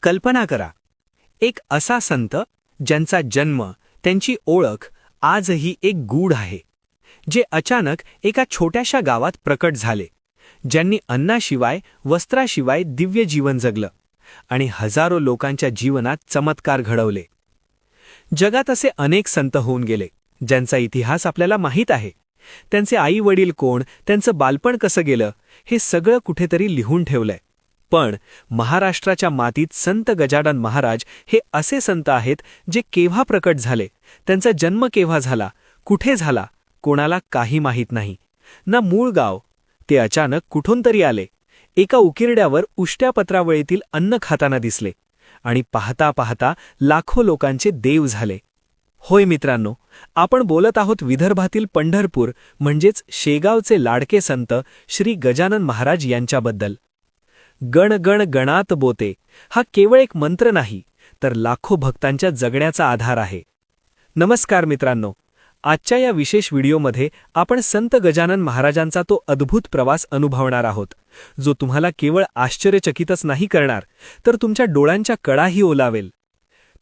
कल्पना करा, एक असा संत ज्यांचा जन्म, त्यांची ओळख आजही एक गूढ आहे, जे अचानक एका छोट्याशा गावात प्रकट झाले, ज्यांनी अन्नाशिवाय वस्त्राशिवाय दिव्य जीवन जगलं आणि हजारो लोकांच्या जीवनात चमत्कार घडवले. जगात असे अनेक संत होऊन गेले ज्यांचा इतिहास आपल्याला माहीत आहे. त्यांचे आई वडील कोण, त्यांचं बालपण कसं गेलं, हे सगळं कुठेतरी लिहून ठेवलंय. पण महाराष्ट्राच्या मातीत संत गजानन महाराज हे असे संत आहेत जे केव्हा प्रकट झाले, त्यांचा जन्म केव्हा झाला, कुठे झाला, कोणाला काही माहीत नाही. ना मूळ गाव, ते अचानक कुठून तरी आले, एका उकिरड्यावर उष्ट्या पत्रावळीतील अन्न खाताना दिसले आणि पाहता पाहता लाखो लोकांचे देव झाले. होय मित्रांनो, आपण बोलत आहोत विदर्भातील पंढरपूर म्हणजेच शेगावचे लाडके संत श्री गजानन महाराज यांच्याबद्दल. गण गण गणात बोते हा केवळ एक मंत्र नाही, तर लाखो भक्तांच्या जगण्याचा आधार आहे. नमस्कार मित्रांनो, आजच्या या विशेष व्हिडिओमध्ये आपण संत गजानन महाराजांचा तो अद्भुत प्रवास अनुभवणार आहोत, जो तुम्हाला केवळ आश्चर्यचकितच नाही करणार, तर तुमच्या डोळ्यांच्या कडाही ओलावेल.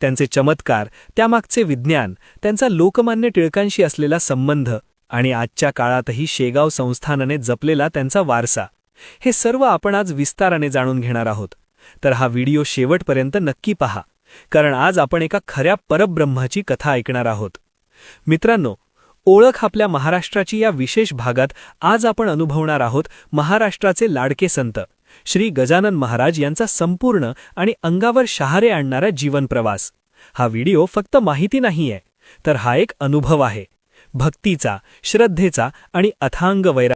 त्यांचे चमत्कार, त्यामागचे विज्ञान, त्यांचा लोकमान्य टिळकांशी असलेला संबंध आणि आजच्या काळातही शेगाव संस्थानाने जपलेला त्यांचा वारसा, हे सर्व आपण आज विस्ताराने जाणून घेणार आहोत. तर हा व्हिडिओ शेवटपर्यंत नक्की पहा, कारण आज आपण एका खऱ्या परब्रह्माची कथा ऐकणार आहोत. मित्रांनो, ओळख आपल्या महाराष्ट्राची या विशेष भागात आज आपण अनुभवणार आहोत महाराष्ट्राचे लाडके संत श्री गजानन महाराज यांचा संपूर्ण आणि अंगावर शहारे आणणारा जीवन प्रवास. हा व्हिडिओ फक्त माहिती नाहीये, तर हा एक अनुभव आहे, भक्तीचा, श्रद्धेचा आणि अथांग वैराग्याचा.